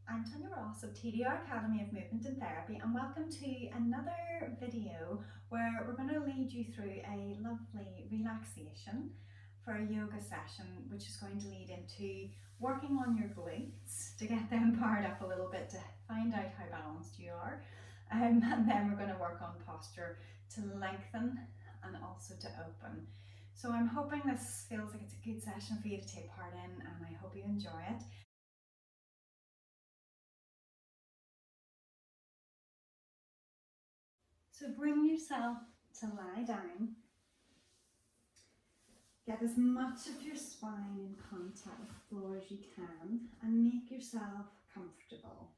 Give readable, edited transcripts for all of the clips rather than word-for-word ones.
I'm Tanya Ross of TDR Academy of Movement and Therapy, and welcome to another video where we're going to lead you through a lovely relaxation for a yoga session, which is going to lead into working on your glutes to get them powered up a little bit to find out how balanced you are. And then we're going to work on posture to lengthen and also to open. So I'm hoping this feels like it's a good session for you to take part in, and I hope you enjoy it. So bring yourself to lie down. Get as much of your spine in contact with the floor as you can and make yourself comfortable.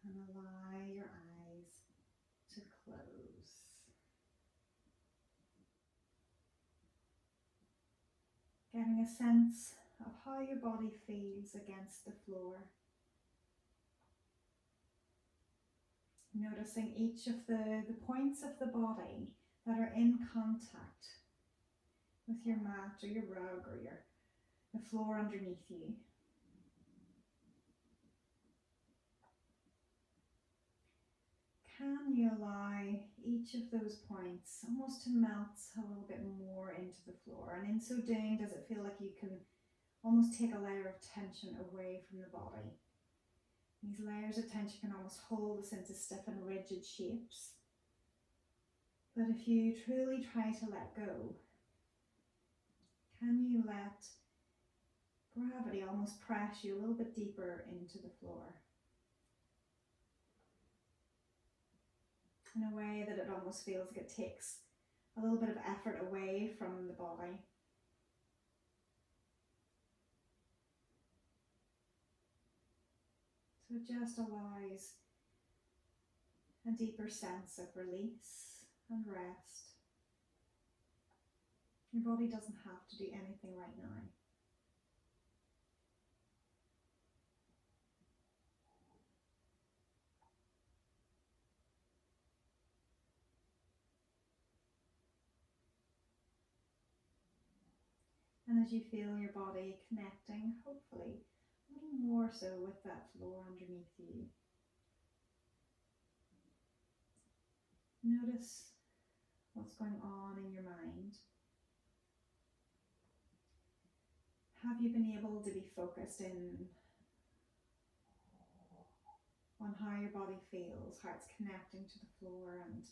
And allow your eyes to close. Getting a sense of how your body feels against the floor. Noticing each of the points of the body that are in contact with your mat or your rug or the floor underneath you. Can you allow each of those points almost to melt a little bit more into the floor? And in so doing, does it feel like you can almost take a layer of tension away from the body? These layers of tension can almost hold us into stiff and rigid shapes. But if you truly try to let go, can you let gravity almost press you a little bit deeper into the floor? In a way that it almost feels like it takes a little bit of effort away from the body. So it just allows a deeper sense of release and rest. Your body doesn't have to do anything right now. And as you feel your body connecting, hopefully, a little more so with that floor underneath you, notice what's going on in your mind. Have you been able to be focused in on how your body feels, how it's connecting to the floor, and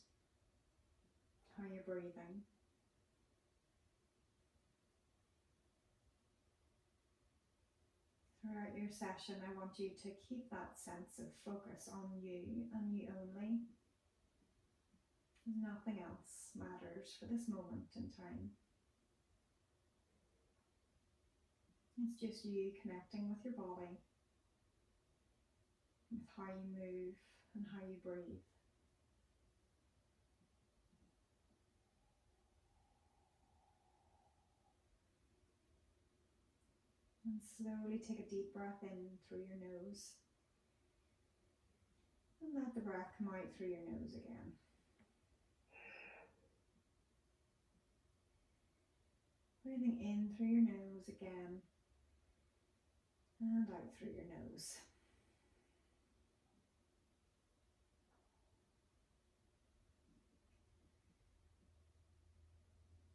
how you're breathing? Throughout your session, I want you to keep that sense of focus on you and you only. Nothing else matters for this moment in time. It's just you connecting with your body, with how you move and how you breathe. And slowly take a deep breath in through your nose. And let the breath come out through your nose again. Breathing in through your nose again. And out through your nose.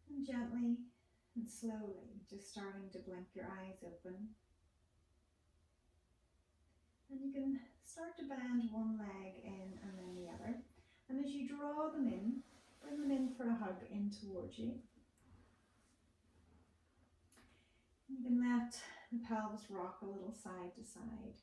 And gently and slowly, just starting to blink your eyes open. And you can start to bend one leg in and then the other. And as you draw them in, bring them in for a hug in towards you. You can let the pelvis rock a little side to side.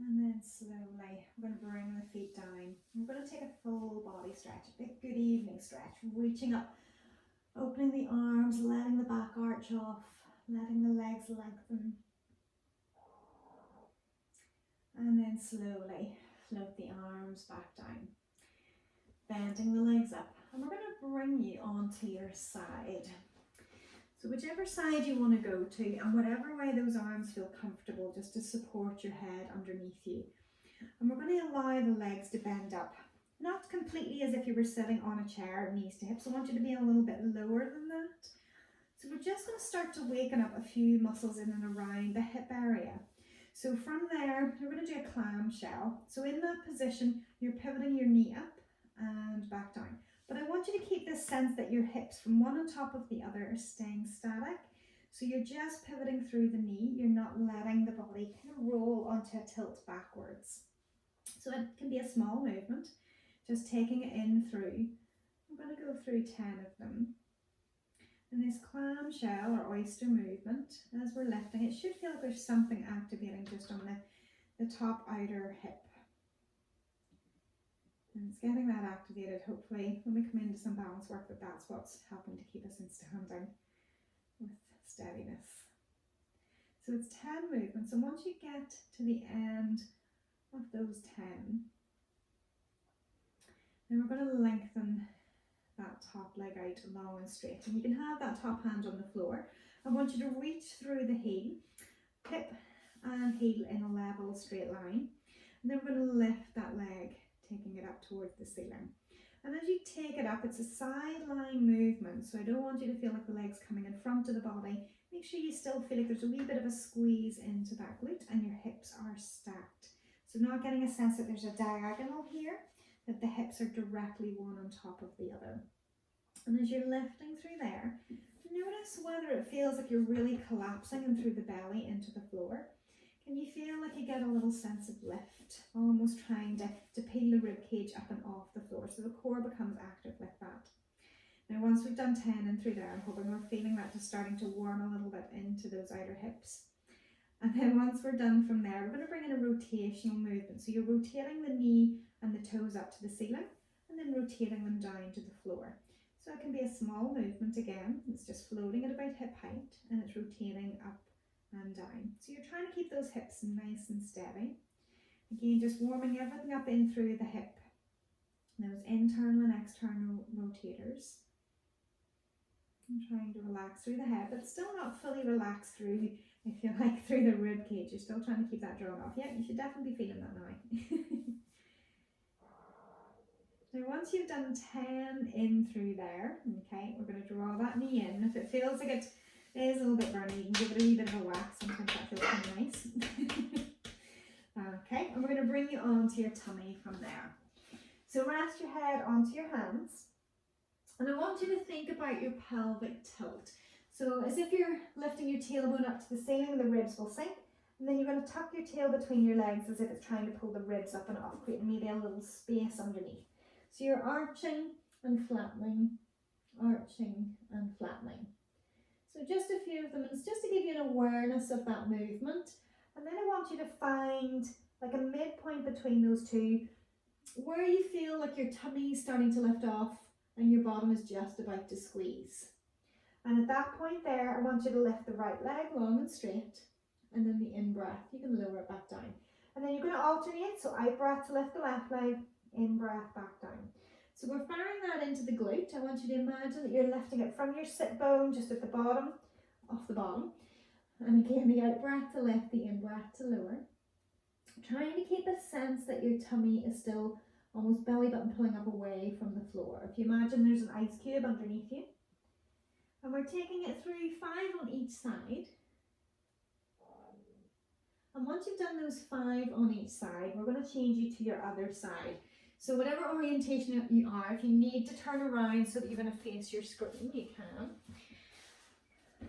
And then slowly, we're going to bring the feet down. We're going to take a full body stretch, a big good evening stretch, reaching up, opening the arms, letting the back arch off, letting the legs lengthen. And then slowly float the arms back down, bending the legs up. And we're going to bring you onto your side. So whichever side you want to go to, and whatever way those arms feel comfortable, just to support your head underneath you. And we're going to allow the legs to bend up not completely as if you were sitting on a chair, knees to hips. I want you to be a little bit lower than that. So we're just going to start to waken up a few muscles in and around the hip area. So from there, we're going to do a clamshell. So in that position, you're pivoting your knee up and back down. But I want you to keep this sense that your hips from one on top of the other are staying static. So you're just pivoting through the knee. You're not letting the body kind of roll onto a tilt backwards. So it can be a small movement, just taking it in through. I'm going to go through 10 of them. And this clamshell or oyster movement, as we're lifting, it should feel like there's something activating just on the top outer hip. And it's getting that activated, hopefully, when we come into some balance work, that's what's helping to keep us in standing with steadiness. So it's 10 movements, and once you get to the end of those 10, then we're going to lengthen that top leg out long and straight, and you can have that top hand on the floor. I want you to reach through the heel, hip and heel in a level straight line, and then we're going to lift that leg, taking it up towards the ceiling. And as you take it up, it's a sideline movement, so I don't want you to feel like the leg's coming in front of the body. Make sure you still feel like there's a wee bit of a squeeze into that glute and your hips are stacked. So not getting a sense that there's a diagonal here, that the hips are directly one on top of the other. And as you're lifting through there, notice whether it feels like you're really collapsing and through the belly into the floor. Can you feel like you get a little sense of lift, almost trying to peel the rib cage up and off the floor, so the core becomes active like that. Now once we've done 10 and through there, I'm hoping we're feeling that just starting to warm a little bit into those outer hips. And then once we're done from there, we're going to bring in a rotational movement. So you're rotating the knee and the toes up to the ceiling and then rotating them down to the floor. So it can be a small movement again, it's just floating at about hip height and it's rotating up and down. So you're trying to keep those hips nice and steady. Again, just warming everything up in through the hip, those internal and external rotators. I'm trying to relax through the head, but still not fully relaxed through, I feel like, through the rib cage. You're still trying to keep that drawn off. Yeah, you should definitely be feeling that now. Now once you've done 10 in through there, okay, we're going to draw that knee in. If it feels like it is a little bit burny, you can give it a wee bit of a whack. Sometimes that feels kind of nice. Okay, and we're going to bring you onto your tummy from there. So rest your head onto your hands. And I want you to think about your pelvic tilt. So as if you're lifting your tailbone up to the ceiling, the ribs will sink. And then you're going to tuck your tail between your legs as if it's trying to pull the ribs up and off, creating maybe a little space underneath. So you're arching and flattening, arching and flattening. So just a few of them, it's just to give you an awareness of that movement. And then I want you to find like a midpoint between those two, where you feel like your tummy is starting to lift off and your bottom is just about to squeeze. And at that point there, I want you to lift the right leg long and straight, and then the in-breath, you can lower it back down. And then you're going to alternate, so out-breath to lift the left leg, in-breath back down. So we're firing that into the glute. I want you to imagine that you're lifting it from your sit bone, just at the bottom, off the bottom. And again, the out-breath to lift, the in-breath to lower. Trying to keep a sense that your tummy is still almost belly button pulling up away from the floor. If you imagine there's an ice cube underneath you. And we're taking it through 5 on each side. And once you've done those 5 on each side, we're going to change you to your other side. So whatever orientation you are, if you need to turn around so that you're going to face your screen, you can.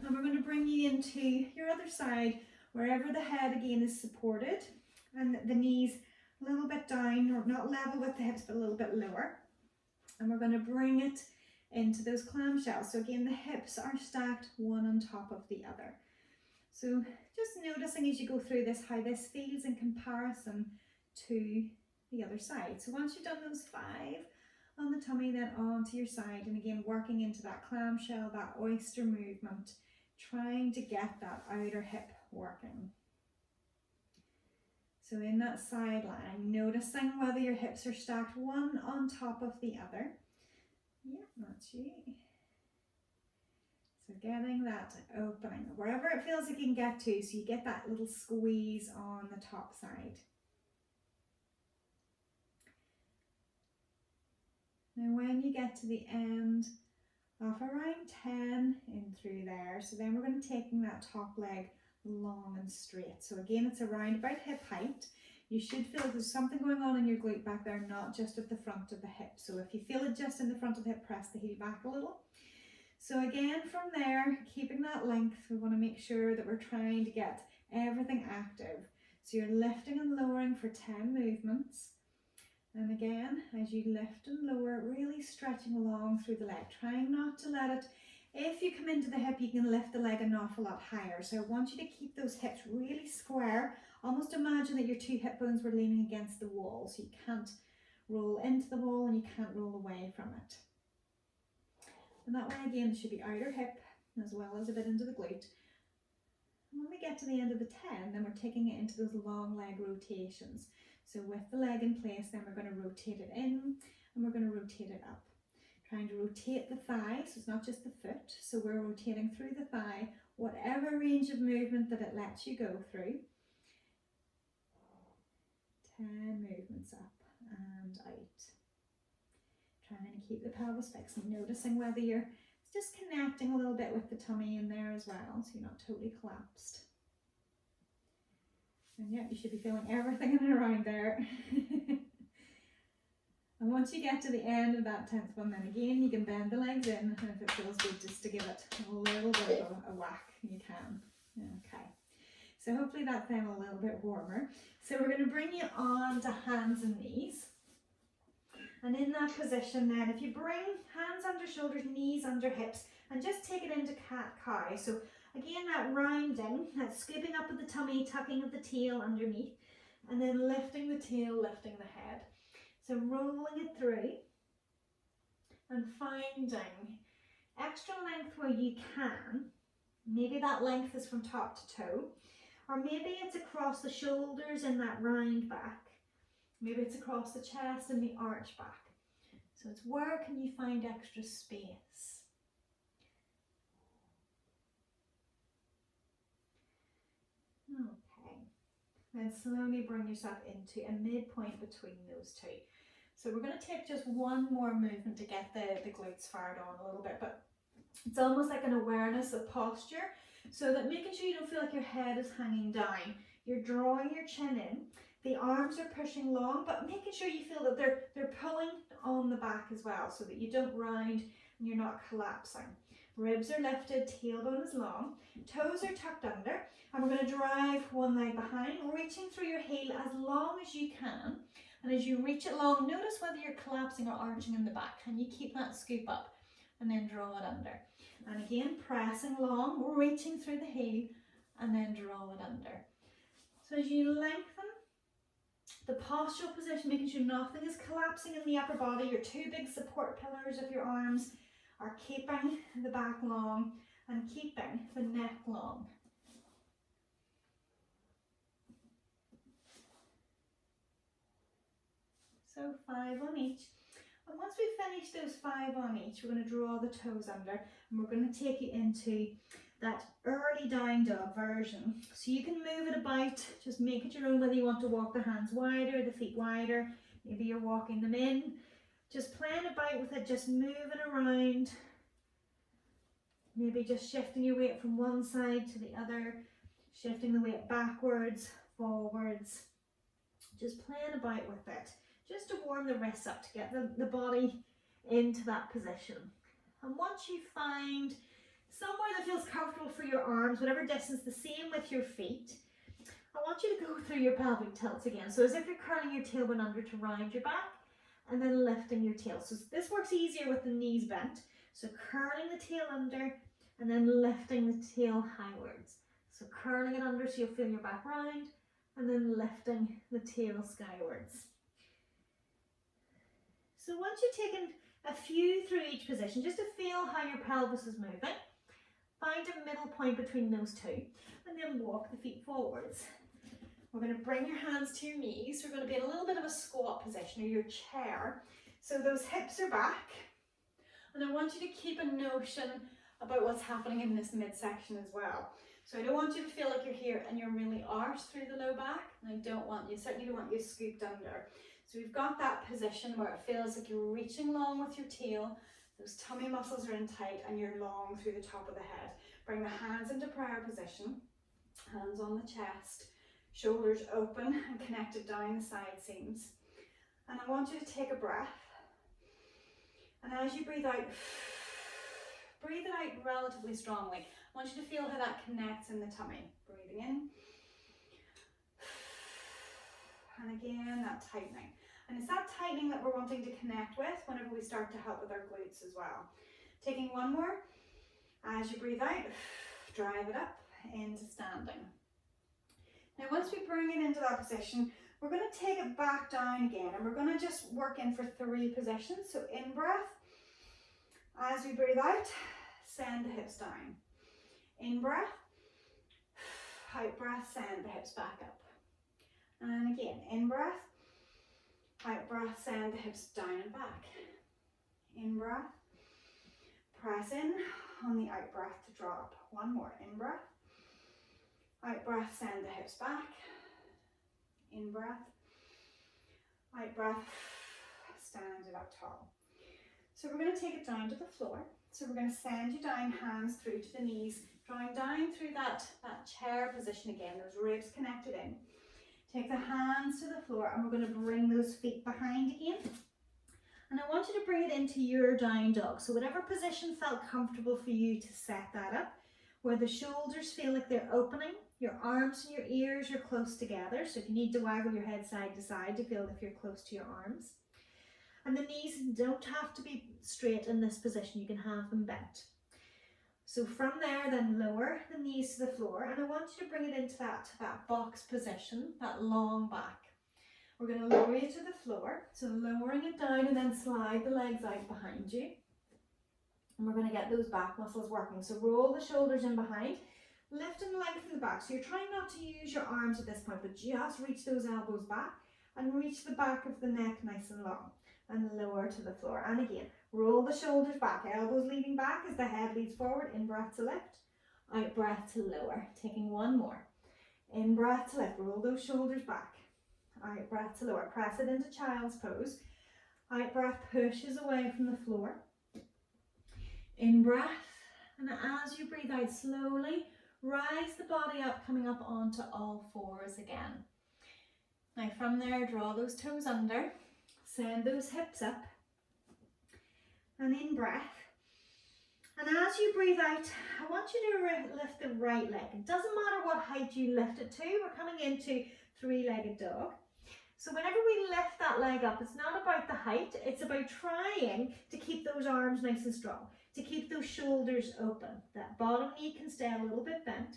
And we're going to bring you into your other side, wherever the head again is supported and the knees a little bit down, or not level with the hips, but a little bit lower. And we're going to bring it into those clamshells. So again, the hips are stacked one on top of the other. So just noticing as you go through this, how this feels in comparison to the other side. So once you've done those 5 on the tummy, then onto your side, and again working into that clamshell, that oyster movement, trying to get that outer hip working. So in that side line, noticing whether your hips are stacked one on top of the other. Yeah, that's you. So getting that opening, wherever it feels like you can get to, so you get that little squeeze on the top side. Now when you get to the end of around 10 in through there, so then we're going to taking that top leg long and straight. So again, it's around about hip height. You should feel there's something going on in your glute back there, not just at the front of the hip. So if you feel it just in the front of the hip, press the heel back a little. So again, from there, keeping that length, we want to make sure that we're trying to get everything active. So you're lifting and lowering for 10 movements. And again, as you lift and lower, really stretching along through the leg, trying not to let it, if you come into the hip, you can lift the leg an awful lot higher. So I want you to keep those hips really square. Almost imagine that your two hip bones were leaning against the wall, so you can't roll into the wall and you can't roll away from it. And that way again, it should be outer hip as well as a bit into the glute. And when we get to the end of the 10, then we're taking it into those long leg rotations. So with the leg in place, then we're going to rotate it in and we're going to rotate it up. Trying to rotate the thigh, so it's not just the foot. So we're rotating through the thigh, whatever range of movement that it lets you go through. 10 movements up and out. Trying to keep the pelvis fixed and noticing whether you're just connecting a little bit with the tummy in there as well, so you're not totally collapsed. And yeah, you should be feeling everything in and around there. And once you get to the end of that 10th one, then again, you can bend the legs in, and if it feels good, just to give it a little bit of a whack, you can. Okay. So hopefully that's then a little bit warmer. So we're going to bring you on to hands and knees. And in that position then, if you bring hands under shoulders, knees under hips, and just take it into cat-cow. So again, that rounding, that scooping up of the tummy, tucking of the tail underneath, and then lifting the tail, lifting the head. So rolling it through and finding extra length where you can. Maybe that length is from top to toe, or maybe it's across the shoulders in that round back. Maybe it's across the chest and the arch back. So it's where can you find extra space? Okay. Then slowly bring yourself into a midpoint between those two. So we're going to take just one more movement to get the glutes fired on a little bit, but it's almost like an awareness of posture, so that making sure you don't feel like your head is hanging down. You're drawing your chin in, the arms are pushing long, but making sure you feel that they're pulling on the back as well, so that you don't round and you're not collapsing. Ribs are lifted, tailbone is long, toes are tucked under, and we're going to drive one leg behind, reaching through your heel as long as you can. And as you reach it long, notice whether you're collapsing or arching in the back. Can you keep that scoop up and then draw it under? And again, pressing long, reaching through the heel, and then draw it under. So as you lengthen the postural position, making sure nothing is collapsing in the upper body, your two big support pillars of your arms are keeping the back long and keeping the neck long. So 5 on each. And once we've finished those 5 on each, we're going to draw the toes under, and we're going to take you into that early down dog version. So you can move it about, just make it your own, whether you want to walk the hands wider, the feet wider, maybe you're walking them in. Just playing about with it, just moving around, maybe just shifting your weight from one side to the other, shifting the weight backwards, forwards, just playing about with it. Just to warm the wrists up, to get the body into that position. And once you find somewhere that feels comfortable for your arms, whatever distance, the same with your feet, I want you to go through your pelvic tilts again. So as if you're curling your tailbone under to round your back, and then lifting your tail. So this works easier with the knees bent. So curling the tail under, and then lifting the tail highwards. So curling it under so you'll feel your back round, and then lifting the tail skywards. So once you've taken a few through each position, just to feel how your pelvis is moving, find a middle point between those two, and then walk the feet forwards. We're going to bring your hands to your knees. We're going to be in a little bit of a squat position, or your chair. So those hips are back, and I want you to keep a notion about what's happening in this midsection as well. So I don't want you to feel like you're here and you're really arched through the low back, and I certainly don't want you scooped under. So we've got that position where it feels like you're reaching long with your tail, those tummy muscles are in tight and you're long through the top of the head. Bring the hands into prayer position, hands on the chest, shoulders open and connected down the side seams. And I want you to take a breath. And as you breathe out, breathe it out relatively strongly. I want you to feel how that connects in the tummy. Breathing in. And again, that tightening. And it's that tightening that we're wanting to connect with whenever we start to help with our glutes as well. Taking one more. As you breathe out, drive it up into standing. Now once we bring it into that position, we're going to take it back down again and we're going to just work in for 3 positions. So in breath, as we breathe out, send the hips down. In breath, out breath, send the hips back up. And again, in breath, out breath, send the hips down and back. In breath, press in on the out breath to draw up. One more, in breath, out breath, send the hips back. In breath, out breath, stand it up tall. So we're going to take it down to the floor. So we're going to send you down, hands through to the knees, drawing down through that chair position again, those ribs connected in. Take the hands to the floor and we're going to bring those feet behind again. And I want you to bring it into your down dog. So whatever position felt comfortable for you to set that up, where the shoulders feel like they're opening, your arms and your ears are close together. So if you need to waggle your head side to side to feel if you're close to your arms. And the knees don't have to be straight in this position, you can have them bent. So from there, then lower the knees to the floor, and I want you to bring it into that box position, that long back. We're going to lower you to the floor, so lowering it down and then slide the legs out behind you. And we're going to get those back muscles working. So roll the shoulders in behind, lift and lengthen the back. So you're trying not to use your arms at this point, but just reach those elbows back and reach the back of the neck nice and long. And lower to the floor. And again, roll the shoulders back, elbows leaning back as the head leads forward. In breath to lift, out breath to lower. Taking one more. In breath to lift, roll those shoulders back. Out breath to lower. Press it into child's pose. Out breath pushes away from the floor. In breath, and as you breathe out slowly, rise the body up, coming up onto all fours again. Now from there, draw those toes under. Send those hips up, and in breath. And as you breathe out, I want you to lift the right leg. It doesn't matter what height you lift it to, we're coming into 3-legged dog. So whenever we lift that leg up, it's not about the height, it's about trying to keep those arms nice and strong, to keep those shoulders open. That bottom knee can stay a little bit bent.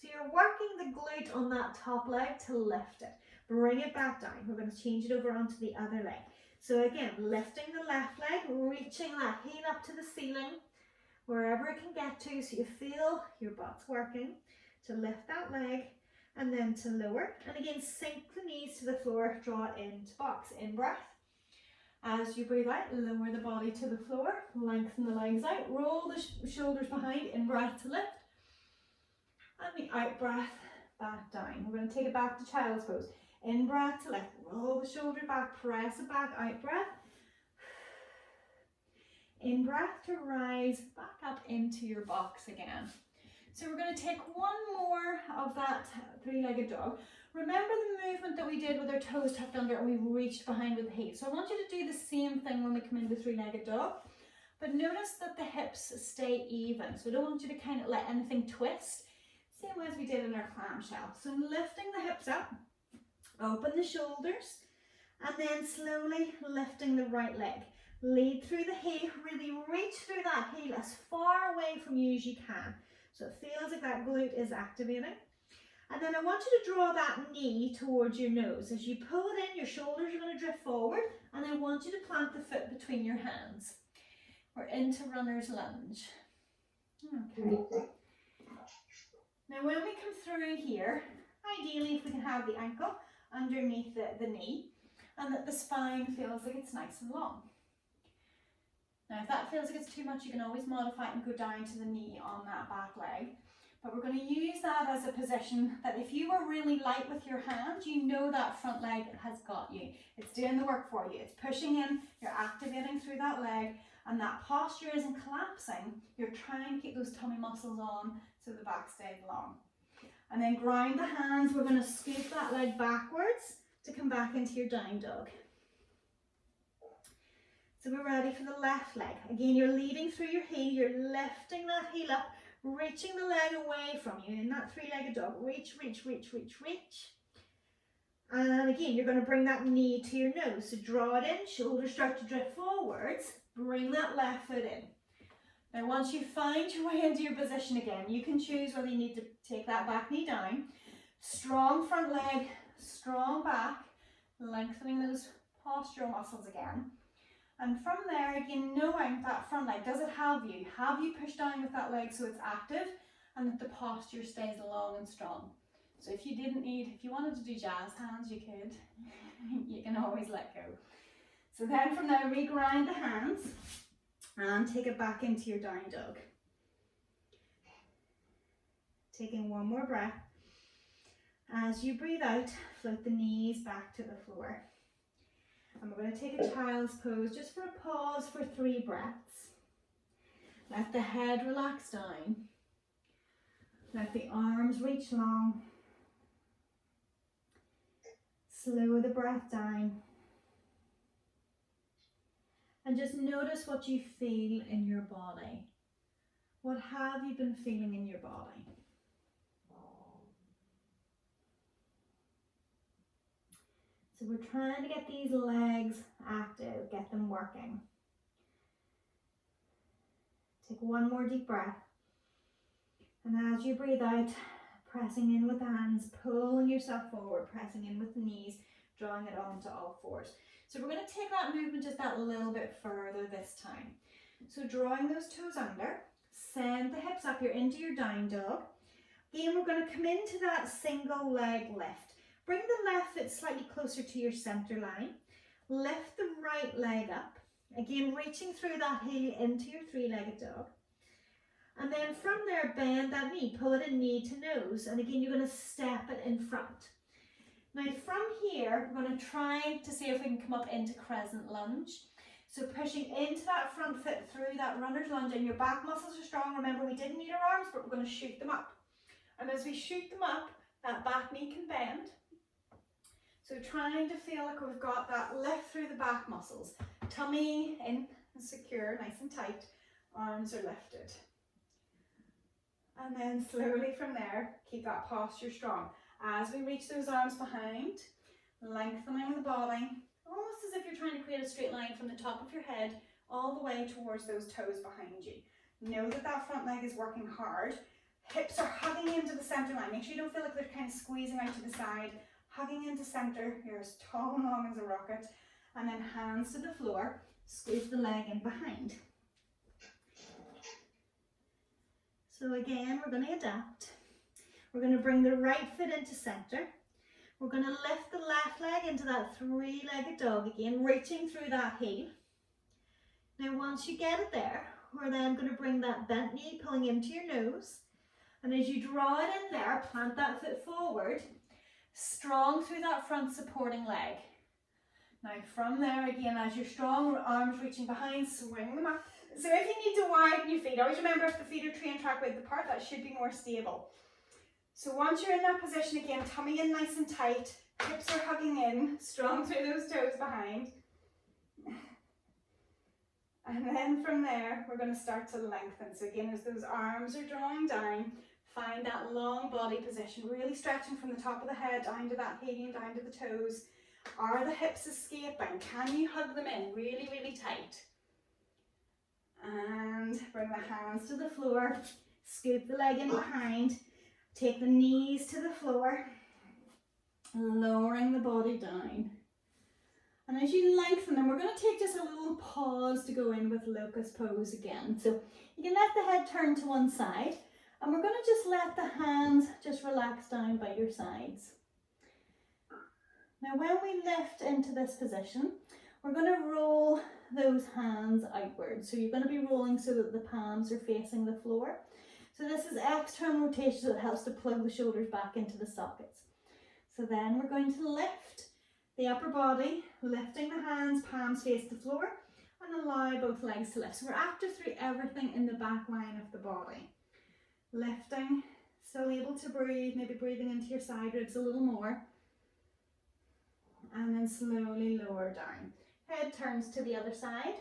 So you're working the glute on that top leg to lift it. Bring it back down. We're going to change it over onto the other leg. So again, lifting the left leg, reaching that heel up to the ceiling, wherever it can get to, so you feel your butt's working, to lift that leg and then to lower. And again, sink the knees to the floor, draw it into box. In breath. As you breathe out, lower the body to the floor, lengthen the legs out, roll the shoulders behind. In breath to lift. And the out breath, back down. We're going to take it back to child's pose. In breath to lift, roll the shoulder back, press it back, out breath. In breath to rise back up into your box again. So we're going to take one more of that 3-legged dog. Remember the movement that we did with our toes tucked under and we reached behind with the heels. So I want you to do the same thing when we come into 3-legged dog, but notice that the hips stay even. So I don't want you to kind of let anything twist. Same as we did in our clamshell. So lifting the hips up. Open the shoulders and then slowly lifting the right leg. Lead through the heel, really reach through that heel as far away from you as you can. So it feels like that glute is activating. And then I want you to draw that knee towards your nose. As you pull it in, your shoulders are going to drift forward and I want you to plant the foot between your hands. We're into runner's lunge. Okay. Now when we come through here, ideally if we can have the ankle underneath the knee and that the spine feels like it's nice and long. Now if that feels like it's too much, you can always modify it and go down to the knee on that back leg. But we're going to use that as a position that if you were really light with your hand, you know that front leg has got you. It's doing the work for you. It's pushing in, you're activating through that leg, and that posture isn't collapsing. You're trying to keep those tummy muscles on so the back stays long. And then ground the hands. We're going to scoop that leg backwards to come back into your down dog. So we're ready for the left leg. Again, you're leading through your heel, you're lifting that heel up, reaching the leg away from you in that three-legged dog. Reach, reach, reach, reach, reach. And again, you're going to bring that knee to your nose. So draw it in, shoulders start to drift forwards, bring that left foot in. Now once you find your way into your position again, you can choose whether you need to take that back knee down. Strong front leg, strong back, lengthening those postural muscles again. And from there, again, knowing that front leg, does it have you? Have you pushed down with that leg so it's active and that the posture stays long and strong? So if you wanted to do jazz hands, you could. You can always let go. So then from there, regrind the hands and take it back into your down dog. Taking one more breath. As you breathe out, float the knees back to the floor. And we're going to take a child's pose just for a pause for 3 breaths. Let the head relax down. Let the arms reach long. Slow the breath down. And just notice what you feel in your body. What have you been feeling in your body? So we're trying to get these legs active, get them working. Take one more deep breath. And as you breathe out, pressing in with the hands, pulling yourself forward, pressing in with the knees, drawing it onto all fours. So we're going to take that movement just that little bit further this time. So drawing those toes under, send the hips up, you're into your down dog. Again, we're going to come into that single leg lift. Bring the left foot slightly closer to your center line. Lift the right leg up. Again, reaching through that heel into your three-legged dog. And then from there, bend that knee, pull it in knee to nose. And again, you're going to step it in front. Now from here, we're going to try to see if we can come up into crescent lunge. So pushing into that front foot through that runner's lunge, and your back muscles are strong. Remember, we didn't need our arms, but we're going to shoot them up. And as we shoot them up, that back knee can bend. So trying to feel like we've got that lift through the back muscles. Tummy in and secure, nice and tight. Arms are lifted. And then slowly from there, keep that posture strong. As we reach those arms behind, lengthening the body, almost as if you're trying to create a straight line from the top of your head all the way towards those toes behind you. Know that that front leg is working hard. Hips are hugging into the center line. Make sure you don't feel like they're kind of squeezing out to the side. Hugging into center, you're as tall and long as a rocket. And then hands to the floor, squeeze the leg in behind. So again, we're going to adapt. We're going to bring the right foot into center. We're going to lift the left leg into that three-legged dog again, reaching through that heel. Now once you get it there, we're then going to bring that bent knee pulling into your nose. And as you draw it in there, plant that foot forward, strong through that front supporting leg. Now from there again, as your strong arms reaching behind, swing them up. So if you need to widen your feet, always remember if the feet are train track width apart, that should be more stable. So once you're in that position again, tummy in nice and tight, hips are hugging in, strong through those toes behind. And then from there, we're going to start to lengthen. So again, as those arms are drawing down, find that long body position, really stretching from the top of the head down to that heel and down to the toes. Are the hips escaping? Can you hug them in really, really tight? And bring the hands to the floor, scoop the leg in behind, take the knees to the floor, lowering the body down. And as you lengthen them, we're going to take just a little pause to go in with locust pose again. So you can let the head turn to one side, and we're going to just let the hands just relax down by your sides. Now when we lift into this position, we're going to roll those hands outwards. So you're going to be rolling so that the palms are facing the floor. So this is external rotation, so it helps to plug the shoulders back into the sockets. So then we're going to lift the upper body, lifting the hands, palms face the floor, and allow both legs to lift. So we're active through everything in the back line of the body. Lifting, still able to breathe, maybe breathing into your side ribs a little more. And then slowly lower down. Head turns to the other side.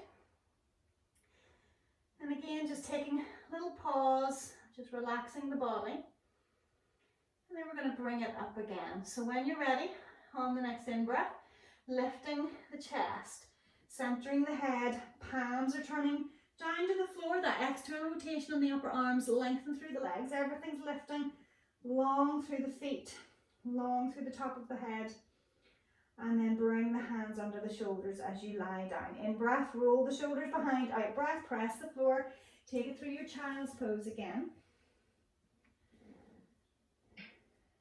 And again, just taking a little pause, just relaxing the body. And then we're going to bring it up again. So when you're ready, on the next in-breath, lifting the chest, centering the head, palms are turning down to the floor, that external rotation on the upper arms, lengthen through the legs, everything's lifting, long through the feet, long through the top of the head. And then bring the hands under the shoulders as you lie down. In breath, roll the shoulders behind. Out breath, press the floor. Take it through your child's pose again.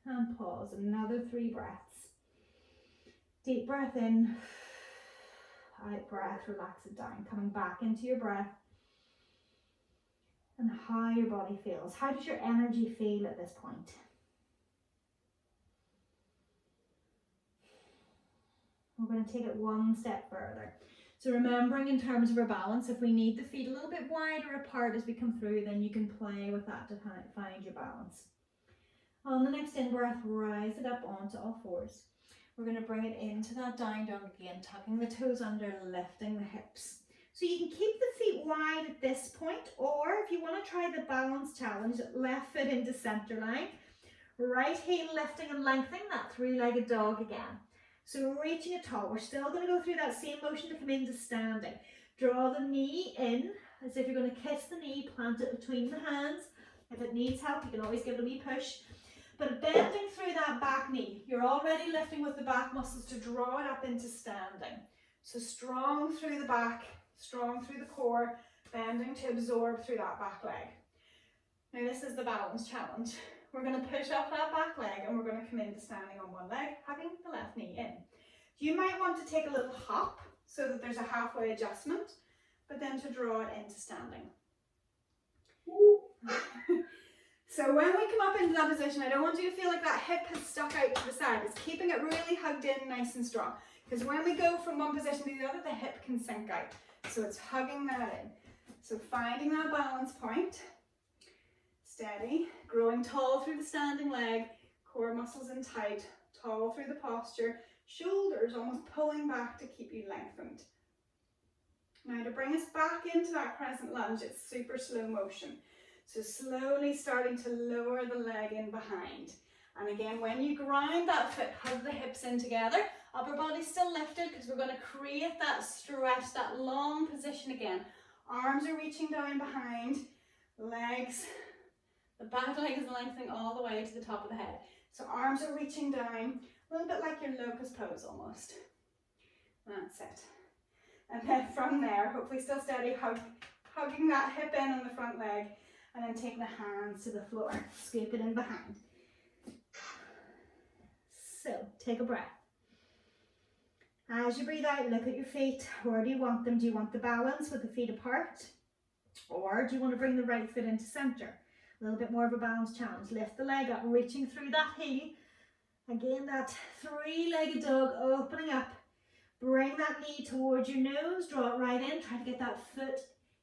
And pause. Another 3 breaths. Deep breath in. Out breath, relax it down. Coming back into your breath. And how your body feels. How does your energy feel at this point? We're going to take it one step further. So remembering in terms of our balance, if we need the feet a little bit wider apart as we come through, then you can play with that to find your balance. On the next in-breath, rise it up onto all fours. We're going to bring it into that down dog again, tucking the toes under, lifting the hips. So you can keep the feet wide at this point, or if you want to try the balance challenge, left foot into center line, right heel lifting and lengthening, that 3-legged dog again. So we're reaching it tall. We're still going to go through that same motion to come into standing. Draw the knee in as if you're going to kiss the knee, plant it between the hands. If it needs help, you can always give it a wee push. But bending through that back knee, you're already lifting with the back muscles to draw it up into standing. So strong through the back, strong through the core, bending to absorb through that back leg. Now this is the balance challenge. We're going to push off that back leg and we're going to come into standing on one leg, having the left knee in. You might want to take a little hop so that there's a halfway adjustment, but then to draw it into standing. So when we come up into that position, I don't want you to feel like that hip has stuck out to the side. It's keeping it really hugged in nice and strong. Because when we go from one position to the other, the hip can sink out. So it's hugging that in. So finding that balance point. Steady, growing tall through the standing leg, core muscles in tight, tall through the posture, shoulders almost pulling back to keep you lengthened. Now to bring us back into that crescent lunge, it's super slow motion. So slowly starting to lower the leg in behind. And again, when you grind that foot, hug the hips in together, upper body still lifted because we're going to create that stretch, that long position again. Arms are reaching down behind, legs. The back leg is lengthening all the way to the top of the head. So arms are reaching down, a little bit like your locust pose almost. That's it. And then from there, hopefully still steady, hugging that hip in on the front leg, and then taking the hands to the floor, scoop it in behind. So take a breath. As you breathe out, look at your feet. Where do you want them? Do you want the balance with the feet apart? Or do you want to bring the right foot into center? A little bit more of a balance challenge. Lift the leg up, reaching through that heel. Again, that 3-legged dog opening up. Bring that knee towards your nose, draw it right in. Try to get that foot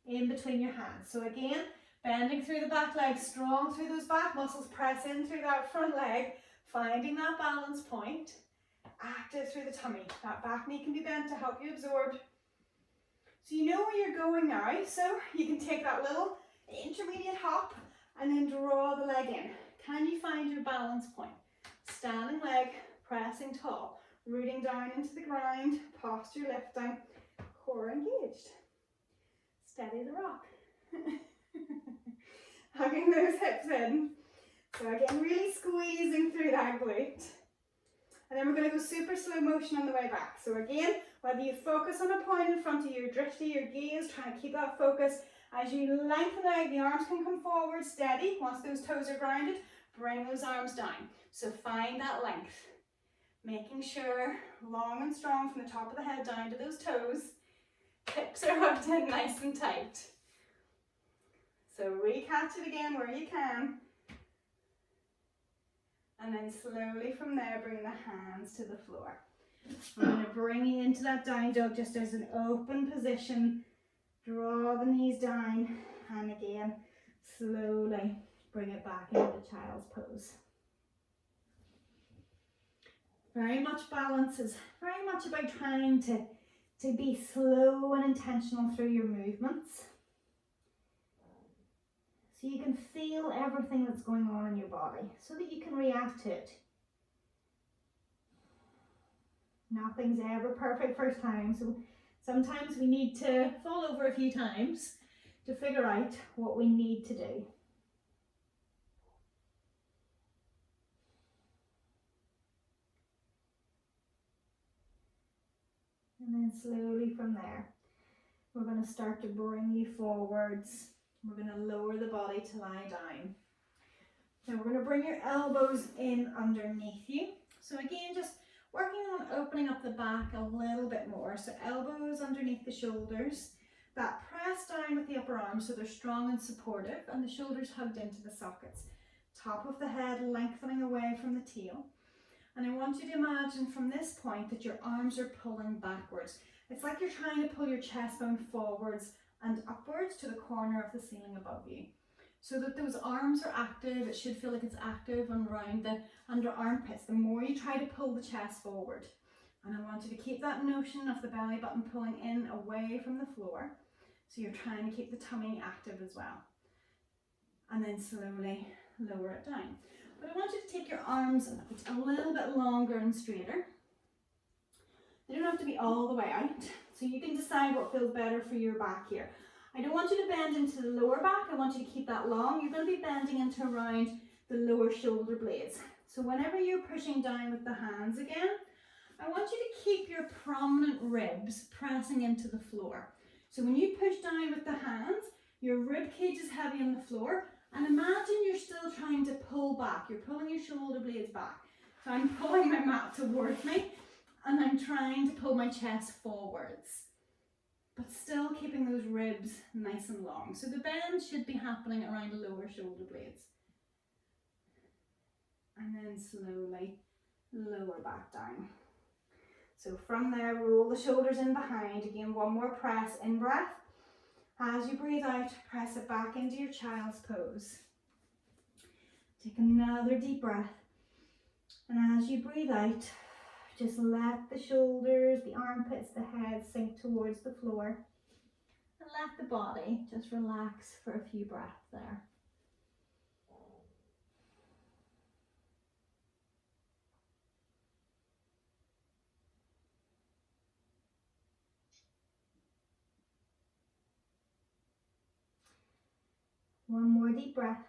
in between your hands. So again, bending through the back leg, strong through those back muscles, press in through that front leg, finding that balance point. Active through the tummy. That back knee can be bent to help you absorb. So you know where you're going now, so you can take that little intermediate hop and then draw the leg in. Can you find your balance point? Standing leg, pressing tall, rooting down into the ground, posture lifting, core engaged. Steady as a rock. Hugging those hips in. So again, really squeezing through that glute. And then we're going to go super slow motion on the way back. So again, whether you focus on a point in front of you, drift to your gaze, trying to keep that focus. As you lengthen out, the arms can come forward, steady. Once those toes are grounded, bring those arms down. So find that length. Making sure, long and strong from the top of the head down to those toes. Hips are hugged in nice and tight. So recatch it again where you can. And then slowly from there, bring the hands to the floor. I'm going to bring you into that down dog just as an open position. Draw the knees down, and again, slowly bring it back into the child's pose. Very much balance is very much about trying to be slow and intentional through your movements. So you can feel everything that's going on in your body so that you can react to it. Nothing's ever perfect first time, so sometimes we need to fall over a few times to figure out what we need to do. And then slowly from there, we're going to start to bring you forwards. We're going to lower the body to lie down. Now we're going to bring your elbows in underneath you. So again, just working on opening up the back a little bit more. So elbows underneath the shoulders. That press down with the upper arms so they're strong and supportive, and the shoulders hugged into the sockets. Top of the head lengthening away from the tail. And I want you to imagine from this point that your arms are pulling backwards. It's like you're trying to pull your chest bone forwards and upwards to the corner of the ceiling above you. So that those arms are active, it should feel like it's active and around the under armpits. The more you try to pull the chest forward. And I want you to keep that notion of the belly button pulling in away from the floor. So you're trying to keep the tummy active as well. And then slowly lower it down. But I want you to take your arms a little bit longer and straighter. They don't have to be all the way out. So you can decide what feels better for your back here. I don't want you to bend into the lower back. I want you to keep that long. You're going to be bending into around the lower shoulder blades. So whenever you're pushing down with the hands again, I want you to keep your prominent ribs pressing into the floor. So when you push down with the hands, your rib cage is heavy on the floor. And imagine you're still trying to pull back. You're pulling your shoulder blades back. So I'm pulling my mat towards me and I'm trying to pull my chest forwards, but still keeping those ribs nice and long. So the bend should be happening around the lower shoulder blades. And then slowly lower back down. So from there, roll the shoulders in behind. Again, one more press, in breath. As you breathe out, press it back into your child's pose. Take another deep breath. And as you breathe out, just let the shoulders, the armpits, the head sink towards the floor. And let the body just relax for a few breaths there. One more deep breath.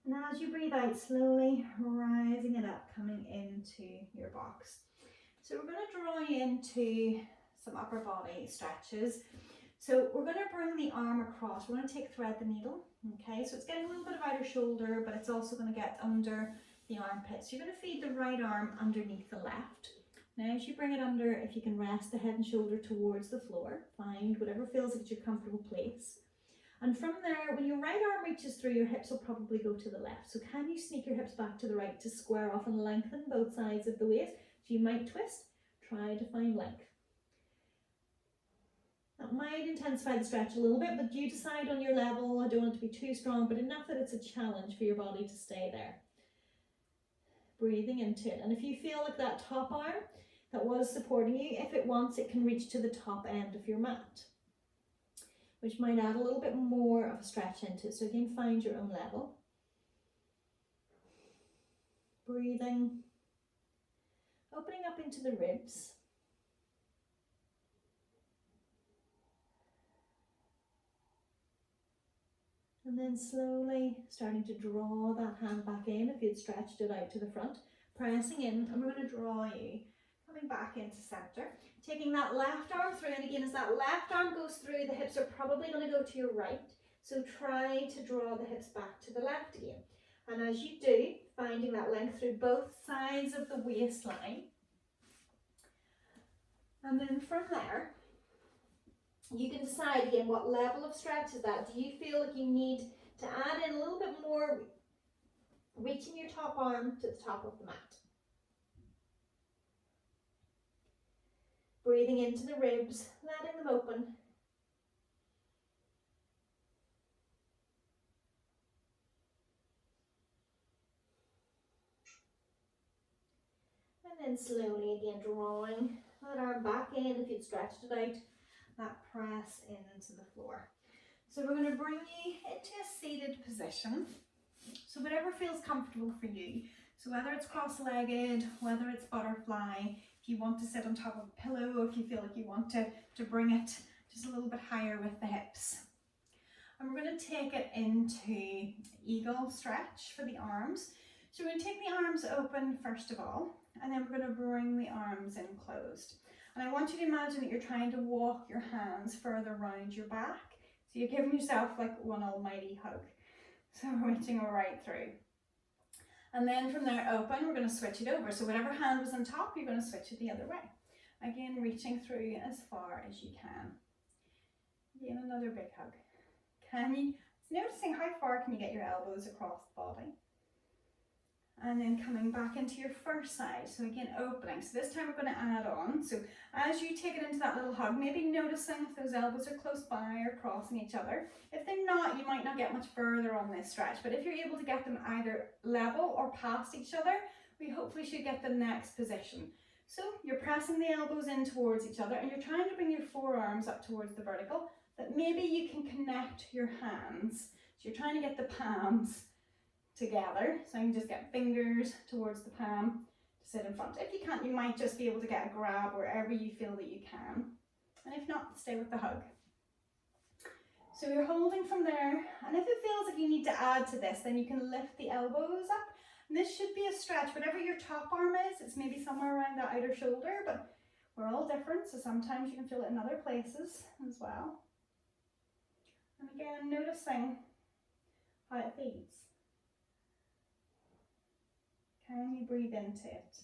And as you breathe out, slowly rising it up, coming into your box. So we're going to draw you into some upper body stretches. So we're going to bring the arm across. We're going to take thread the needle. Okay, so it's getting a little bit of outer shoulder, but it's also going to get under the armpits. So you're going to feed the right arm underneath the left. Now as you bring it under, if you can rest the head and shoulder towards the floor, find whatever feels like it's your comfortable place. And from there, when your right arm reaches through, your hips will probably go to the left. So can you sneak your hips back to the right to square off and lengthen both sides of the waist? So you might twist, try to find length. That might intensify the stretch a little bit, but you decide on your level. I don't want it to be too strong, but enough that it's a challenge for your body to stay there. Breathing into it. And if you feel like that top arm that was supporting you, if it wants, it can reach to the top end of your mat, which might add a little bit more of a stretch into it. So again, find your own level. Breathing, opening up into the ribs. And then slowly starting to draw that hand back in if you'd stretched it out to the front. Pressing in, and we're going to draw you coming back into center. Taking that left arm through, and again, as that left arm goes through, the hips are probably going to go to your right. So try to draw the hips back to the left again. And as you do, finding that length through both sides of the waistline. And then from there, You can decide again what level of stretch is that. Do you feel like you need to add in a little bit more, reaching your top arm to the top of the mat? Breathing into the ribs, letting them open. And then slowly again drawing that arm back in if you'd stretched it out. That press into the floor. So we're going to bring you into a seated position. So whatever feels comfortable for you. So whether it's cross-legged, whether it's butterfly, if you want to sit on top of a pillow, if you feel like you want to bring it just a little bit higher with the hips. And we're going to take it into eagle stretch for the arms. So we're going to take the arms open first of all, and then we're going to bring the arms in closed. And I want you to imagine that you're trying to walk your hands further around your back. So you're giving yourself like one almighty hug. So we're reaching right through. And then from there open, we're going to switch it over. So whatever hand was on top, you're going to switch it the other way. Again, reaching through as far as you can. Again, another big hug. Noticing how far can you get your elbows across the body? And then coming back into your first side. So again, opening. So this time we're going to add on. So as you take it into that little hug, maybe noticing if those elbows are close by or crossing each other. If they're not, you might not get much further on this stretch. But if you're able to get them either level or past each other, we hopefully should get the next position. So you're pressing the elbows in towards each other and you're trying to bring your forearms up towards the vertical. That maybe you can connect your hands. So you're trying to get the palms together, so you can just get fingers towards the palm to sit in front. If you can't, you might just be able to get a grab wherever you feel that you can. And if not, stay with the hug. So you're holding from there, and if it feels like you need to add to this, then you can lift the elbows up. And this should be a stretch, whatever your top arm is, it's maybe somewhere around that outer shoulder, but we're all different, so sometimes you can feel it in other places as well. And again, noticing how it feels. Can you breathe into it?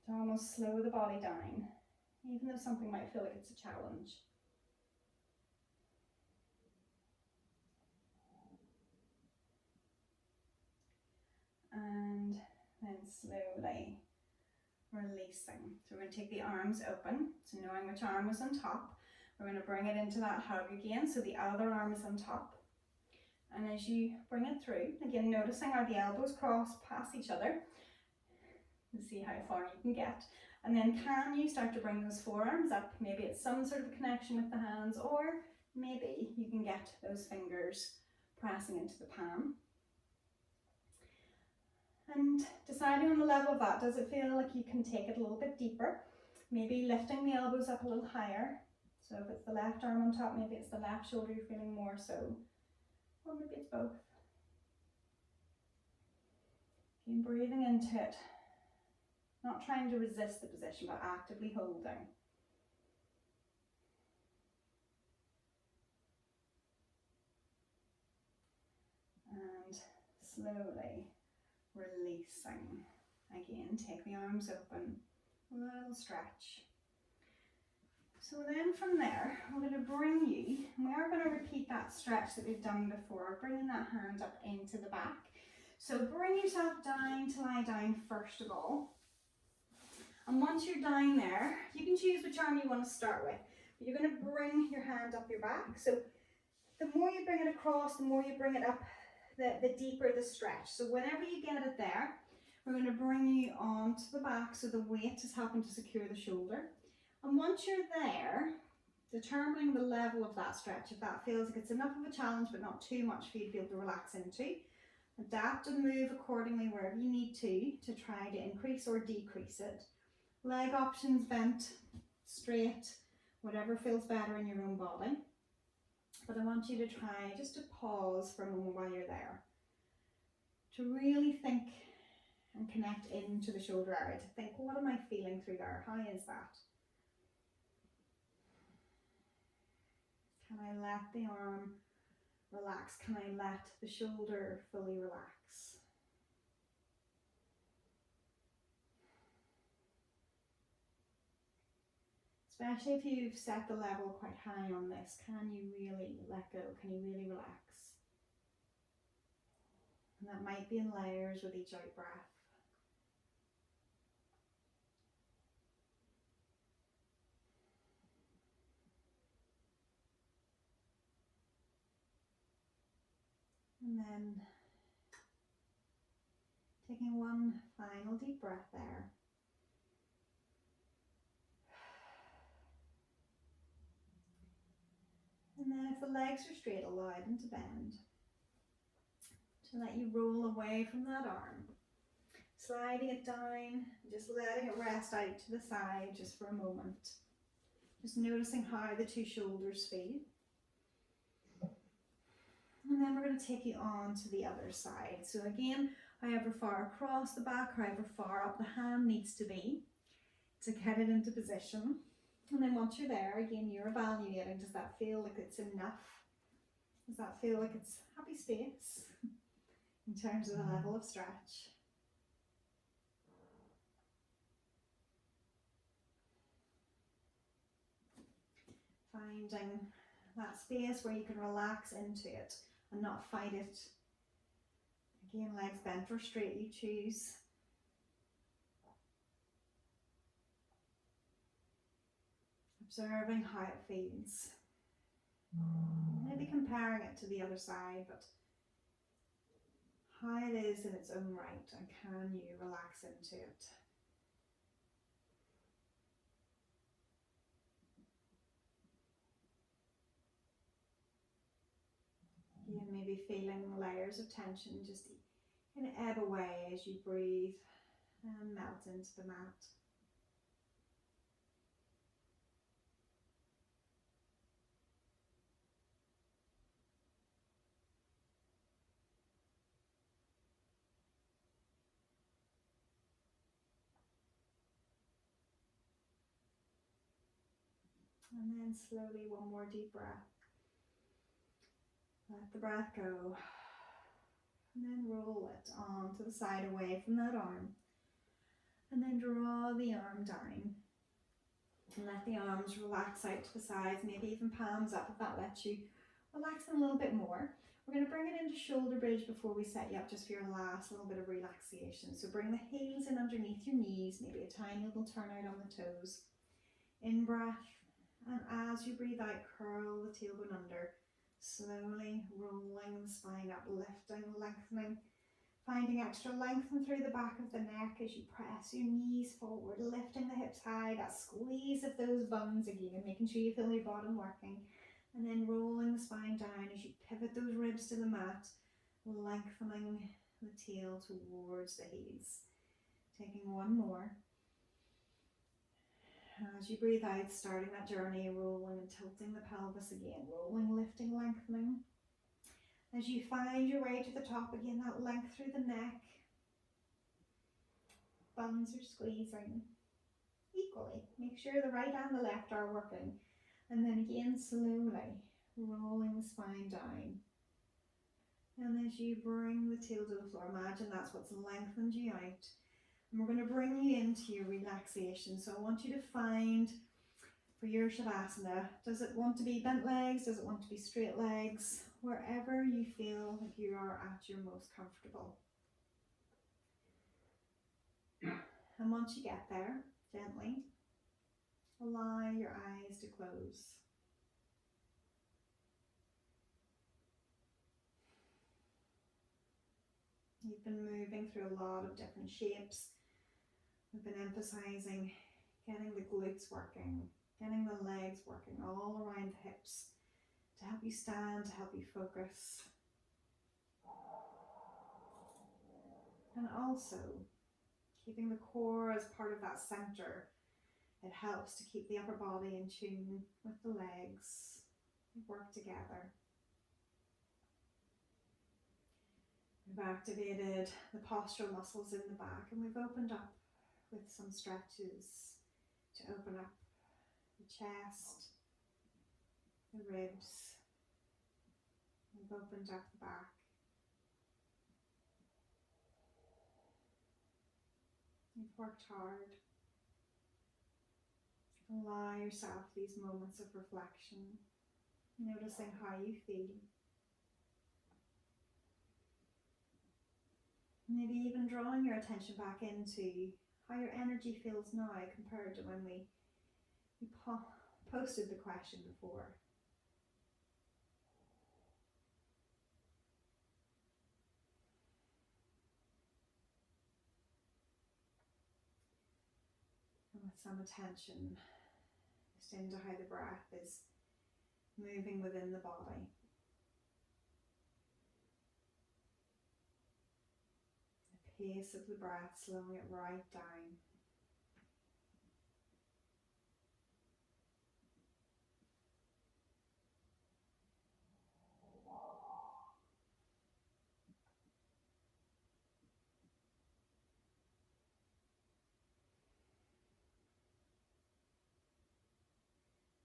To almost slow the body down, even though something might feel like it's a challenge. And then slowly releasing. So we're going to take the arms open, so knowing which arm was on top. We're going to bring it into that hug again, so the other arm is on top. And as you bring it through, again noticing how the elbows cross past each other, and see how far you can get. And then can you start to bring those forearms up? Maybe it's some sort of connection with the hands, or maybe you can get those fingers pressing into the palm. And deciding on the level of that, does it feel like you can take it a little bit deeper? Maybe lifting the elbows up a little higher. So if it's the left arm on top, maybe it's the left shoulder you're feeling more so. Or maybe it's both. Again, breathing into it. Not trying to resist the position, but actively holding. And slowly releasing. Again, take the arms open, a little stretch. So then from there, we're going to bring you, and we are going to repeat that stretch that we've done before, bringing that hand up into the back. So bring yourself down to lie down first of all. And once you're down there, you can choose which arm you want to start with. But you're going to bring your hand up your back. So the more you bring it across, the more you bring it up, the deeper the stretch. So whenever you get it there, we're going to bring you onto the back so the weight is helping to secure the shoulder. And once you're there, determining the level of that stretch, if that feels like it's enough of a challenge but not too much for you to be able to relax into, adapt and move accordingly wherever you need to try to increase or decrease it. Leg options bent, straight, whatever feels better in your own body. But I want you to try just to pause for a moment while you're there, to really think and connect into the shoulder area, to think, what am I feeling through there? How is that? Can I let the arm relax? Can I let the shoulder fully relax? Especially if you've set the level quite high on this, can you really let go? Can you really relax? And that might be in layers with each out breath. And then taking one final deep breath there. And then if the legs are straight, allow them to bend. To let you roll away from that arm. Sliding it down, just letting it rest out to the side just for a moment. Just noticing how the two shoulders feel. And then we're going to take you on to the other side. So again, however far across the back, however far up the hand needs to be to get it into position. And then once you're there, again, you're evaluating, does that feel like it's enough? Does that feel like it's happy space in terms of the level of stretch? Finding that space where you can relax into it and not fight it. Again, legs bent or straight, you choose. Observing how it feels. Maybe comparing it to the other side, but how it is in its own right, and can you relax into it? Again, maybe feeling layers of tension just kind of ebb away as you breathe and melt into the mat. And then slowly one more deep breath. Let the breath go. And then roll it on to the side away from that arm. And then draw the arm down. And let the arms relax out to the sides, maybe even palms up if that lets you relax a little bit more. We're going to bring it into shoulder bridge before we set you up just for your last little bit of relaxation. So bring the heels in underneath your knees, maybe a tiny little turn out on the toes. In breath, and as you breathe out, curl the tailbone under. Slowly rolling the spine up, lifting, lengthening, finding extra lengthen through the back of the neck as you press your knees forward, lifting the hips high, that squeeze of those buns again, making sure you feel your bottom working, and then rolling the spine down as you pivot those ribs to the mat, lengthening the tail towards the heels. Taking one more. As you breathe out, starting that journey, rolling and tilting the pelvis again, rolling, lifting, lengthening. As you find your way to the top again, that length through the neck. Buns are squeezing equally. Make sure the right and the left are working. And then again, slowly rolling the spine down. And as you bring the tail to the floor, imagine that's what's lengthened you out. And we're going to bring you into your relaxation. So I want you to find, for your Shavasana, does it want to be bent legs? Does it want to be straight legs? Wherever you feel like you are at your most comfortable. And once you get there, gently allow your eyes to close. You've been moving through a lot of different shapes. We've been emphasizing getting the glutes working, getting the legs working all around the hips to help you stand, to help you focus. And also keeping the core as part of that center. It helps to keep the upper body in tune with the legs. They work together. We've activated the postural muscles in the back, and we've opened up with some stretches to open up the chest, the ribs. We've opened up the back. You've worked hard. Allow yourself these moments of reflection, noticing how you feel. Maybe even drawing your attention back into how your energy feels now compared to when we posted the question before. And with some attention just into how the breath is moving within the body. The pace of the breath, slowing it right down.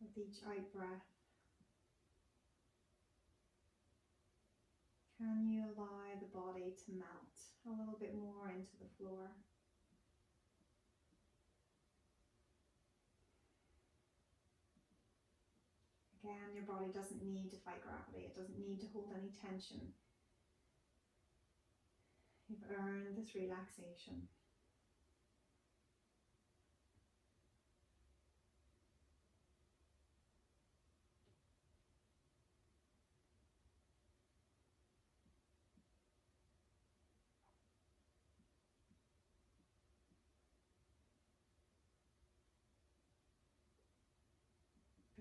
With each out breath, can you allow the body to melt a little bit more into the floor? Again, your body doesn't need to fight gravity. It doesn't need to hold any tension. You've earned this relaxation.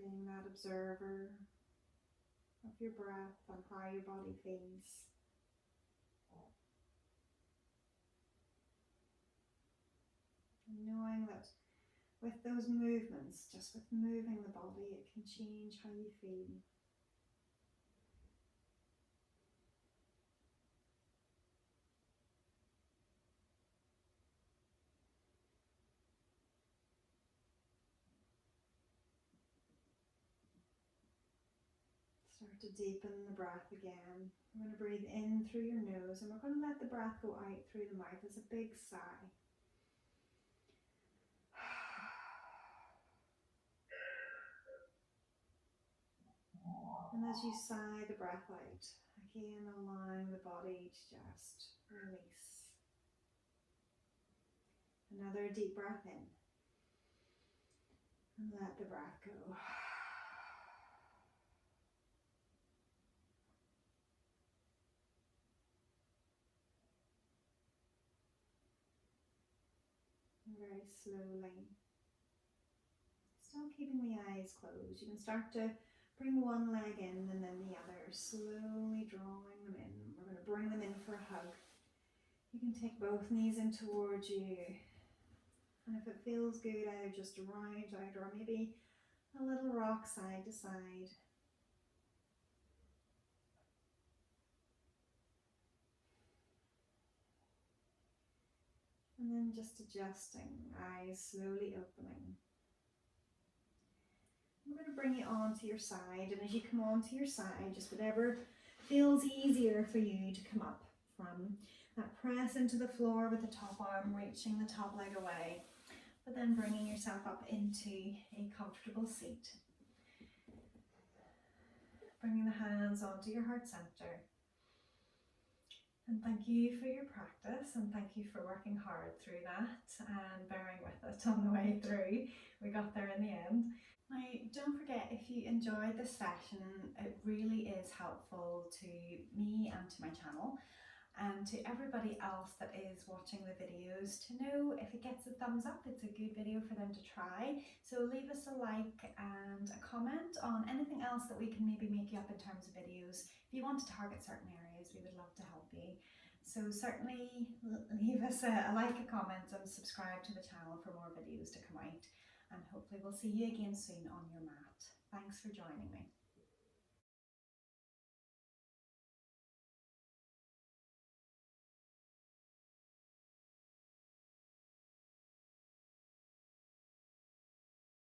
Being that observer of your breath and how your body feels. And knowing that with those movements, just with moving the body, it can change how you feel. Start to deepen the breath again. We're going to breathe in through your nose and we're going to let the breath go out through the mouth as a big sigh. And as you sigh the breath out, again allowing the body to just release. Another deep breath in. And let the breath go. Very slowly, still keeping the eyes closed, you can start to bring one leg in and then the other, slowly drawing them in. We're going to bring them in for a hug. You can take both knees in towards you, and if it feels good, either just round out or maybe a little rock side to side. And then just adjusting, eyes slowly opening. I'm going to bring you onto your side, and as you come onto your side, just whatever feels easier for you to come up from. That press into the floor with the top arm reaching the top leg away, but then bringing yourself up into a comfortable seat. Bringing the hands onto your heart center. And thank you for your practice, and thank you for working hard through that and bearing with it on the way through. We got there in the end. Now, don't forget, if you enjoyed this session, it really is helpful to me and to my channel and to everybody else that is watching the videos to know if it gets a thumbs up, it's a good video for them to try. So leave us a like and a comment on anything else that we can maybe make you up in terms of videos. If you want to target certain areas, we would love to help you. So certainly leave us a like, a comment, and subscribe to the channel for more videos to come out. And hopefully we'll see you again soon on your mat. Thanks for joining me.